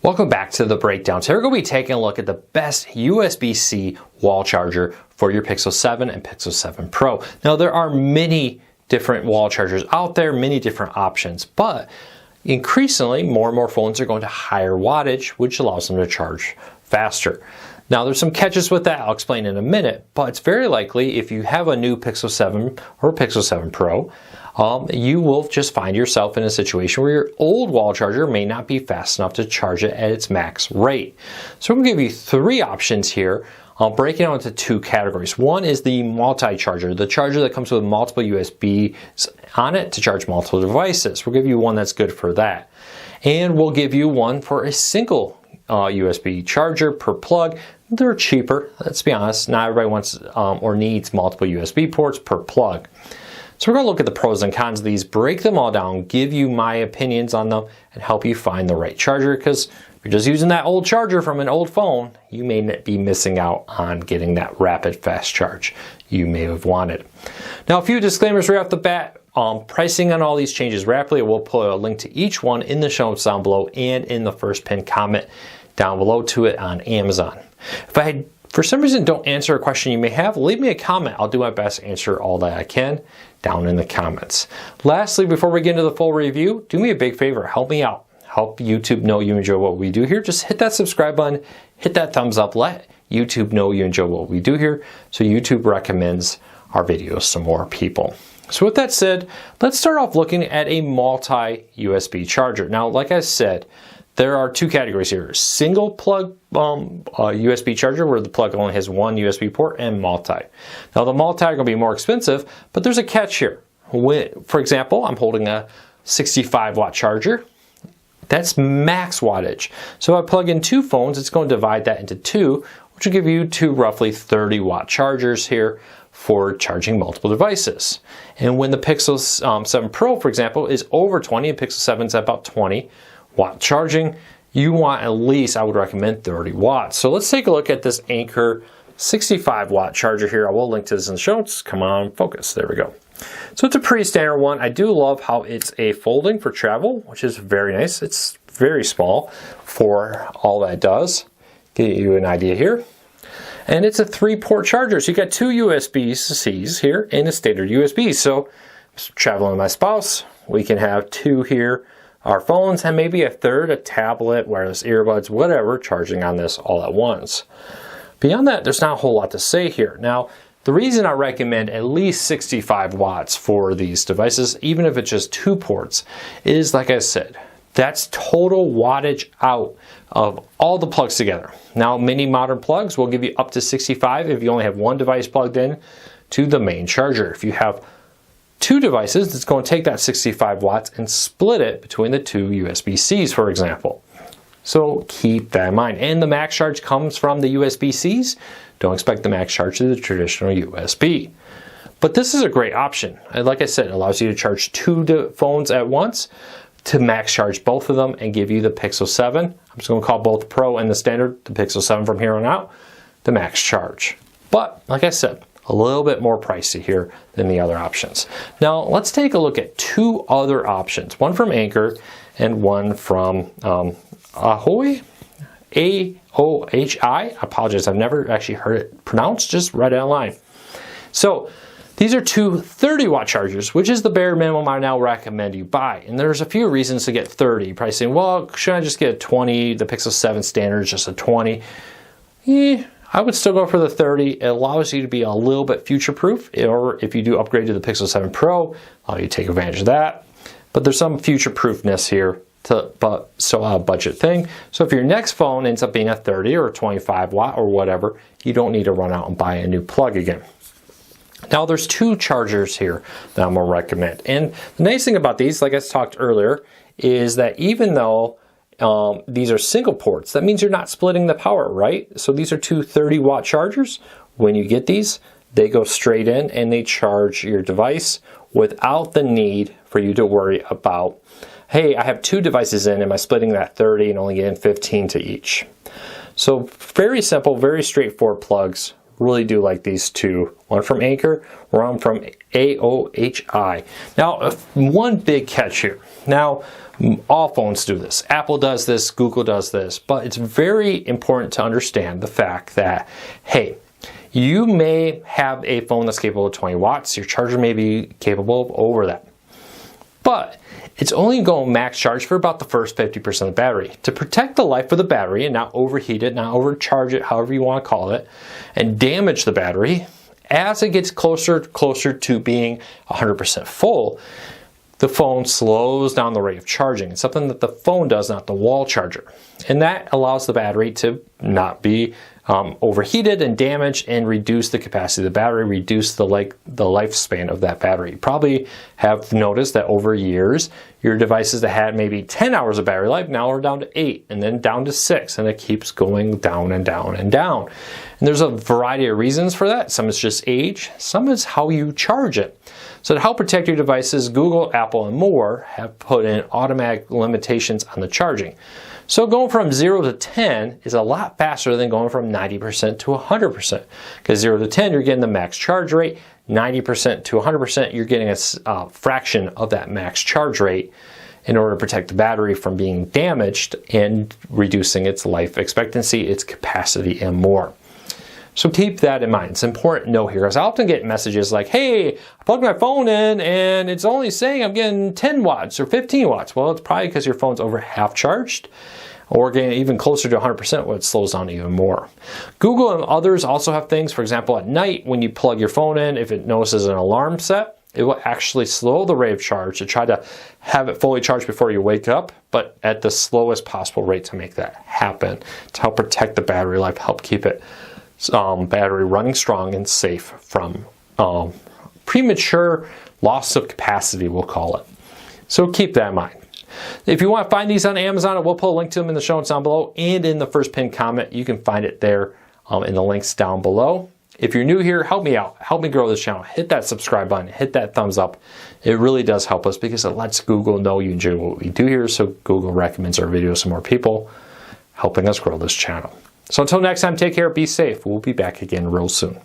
Welcome back to the breakdown. Today we're going to be taking a look at the best USB-C wall charger for your Pixel 7 and Pixel 7 Pro. Now there are many different wall chargers out there, many different options, but increasingly more and more phones are going to higher wattage, which allows them to charge faster. Now there's some catches with that, I'll explain in a minute, but it's very likely if you have a new Pixel 7 or Pixel 7 Pro, you will just find yourself in a situation where your old wall charger may not be fast enough to charge it at its max rate. So I'm going to give you three options here. I'll break it down into two categories. One is the multi-charger, the charger that comes with multiple USBs on it to charge multiple devices. We'll give you one that's good for that. And we'll give you one for a single USB charger per plug. They're cheaper, let's be honest. Not everybody wants or needs multiple USB ports per plug. So we're going to look at the pros and cons of these, break them all down, give you my opinions on them, and help you find the right charger, because if you're just using that old charger from an old phone, you may be missing out on getting that rapid fast charge you may have wanted. Now a few disclaimers right off the bat. Pricing on all these changes rapidly. We'll put a link to each one in the show notes down below and in the first pinned comment down below to it on Amazon. If I for some reason don't answer a question you may have, leave me a comment. I'll do my best to answer all that I can down in the comments. Lastly, before we get into the full review, do me a big favor, help me out. Help YouTube know you enjoy what we do here. Just hit that subscribe button, hit that thumbs up, let YouTube know you enjoy what we do here so YouTube recommends our videos to more people. So with that said, let's start off looking at a multi-USB charger. Now, like I said, there are two categories here. Single plug USB charger where the plug only has one USB port, and multi. Now the multi are going to be more expensive, but there's a catch here. For example, I'm holding a 65 watt charger. That's max wattage. So if I plug in two phones, it's going to divide that into two, which will give you two roughly 30 watt chargers here for charging multiple devices. And when the Pixel 7 Pro, for example, is over 20 and Pixel 7 is about 20 watt charging, you want at least, I would recommend 30 watts. So let's take a look at this Anker 65 watt charger here. I will link to this in the show notes. Come on, focus. There we go. So it's a pretty standard one. I do love how it's a folding for travel, which is very nice. It's very small for all that it does. Get you an idea here. And it's a 3-port charger. So you got two USB-Cs here and a standard USB. So traveling with my spouse, we can have two here, our phones, and maybe a third, a tablet, wireless earbuds, whatever, charging on this all at once. Beyond that, there's not a whole lot to say here. Now, the reason I recommend at least 65 watts for these devices, even if it's just 2 ports, is like I said, that's total wattage out of all the plugs together. Now, many modern plugs will give you up to 65 if you only have one device plugged in to the main charger. If you have two devices, it's going to take that 65 watts and split it between the two USB-Cs, for example. So keep that in mind. And the max charge comes from the USB-Cs. Don't expect the max charge to the traditional USB. But this is a great option. And like I said, it allows you to charge two phones at once, to max charge both of them and give you the Pixel 7. I'm just going to call both Pro and the standard, the Pixel 7 from here on out, the max charge. But like I said, a little bit more pricey here than the other options. Now let's take a look at two other options, one from Anker and one from Ahoy, A-O-H-I. I apologize, I've never actually heard it pronounced, just read it online. So these are two 30 watt chargers, which is the bare minimum I now recommend you buy. And there's a few reasons to get 30. You're probably saying, well, should I just get a 20? The Pixel 7 standard is just a 20. I would still go for the 30. It allows you to be a little bit future-proof, or if you do upgrade to the Pixel 7 Pro, allow you to take advantage of that. But there's some future-proofness here, but still a budget thing. So if your next phone ends up being a 30 or a 25 watt or whatever, you don't need to run out and buy a new plug again. Now there's two chargers here that I'm going to recommend. And the nice thing about these, like I talked earlier, is that even though these are single ports, that means you're not splitting the power, right? So these are two 30 watt chargers. When you get these, they go straight in and they charge your device without the need for you to worry about, hey, I have two devices in, am I splitting that 30 and only getting 15 to each? So very simple, very straightforward plugs. Really do like these two. One from Anker, one from AOHI. Now, one big catch here. Now, all phones do this. Apple does this, Google does this, but it's very important to understand the fact that, hey, you may have a phone that's capable of 20 watts. Your charger may be capable of over that. But it's only going max charge for about the first 50% of the battery. To protect the life of the battery and not overheat it, not overcharge it, however you want to call it, and damage the battery, as it gets closer to being 100% full, the phone slows down the rate of charging. It's something that the phone does, not the wall charger. And that allows the battery to not be overheated and damaged, and reduce the capacity of the battery, reduce the lifespan of that battery. You probably have noticed that over years, your devices that had maybe 10 hours of battery life now are down to 8, and then down to 6, and it keeps going down and down and down. And there's a variety of reasons for that. Some is just age, some is how you charge it. So to help protect your devices, Google, Apple, and more have put in automatic limitations on the charging. So going from 0 to 10 is a lot faster than going from 90% to 100%. Because 0 to 10, you're getting the max charge rate. 90% to 100%, you're getting a fraction of that max charge rate in order to protect the battery from being damaged and reducing its life expectancy, its capacity, and more. So keep that in mind. It's important to know here, because I often get messages like, hey, I plugged my phone in and it's only saying I'm getting 10 watts or 15 watts. Well, it's probably because your phone's over half charged, or getting even closer to 100% when it slows down even more. Google and others also have things, for example, at night when you plug your phone in, if it notices an alarm set, it will actually slow the rate of charge to try to have it fully charged before you wake up, but at the slowest possible rate to make that happen, to help protect the battery life, help keep it battery running strong and safe from premature loss of capacity, we'll call it. So keep that in mind. If you want to find these on Amazon, we'll put a link to them in the show notes down below and in the first pinned comment. You can find it there in the links down below. If you're new here, help me out. Help me grow this channel. Hit that subscribe button. Hit that thumbs up. It really does help us, because it lets Google know you enjoy what we do here, so Google recommends our videos to more people, helping us grow this channel. So until next time, take care, be safe. We'll be back again real soon.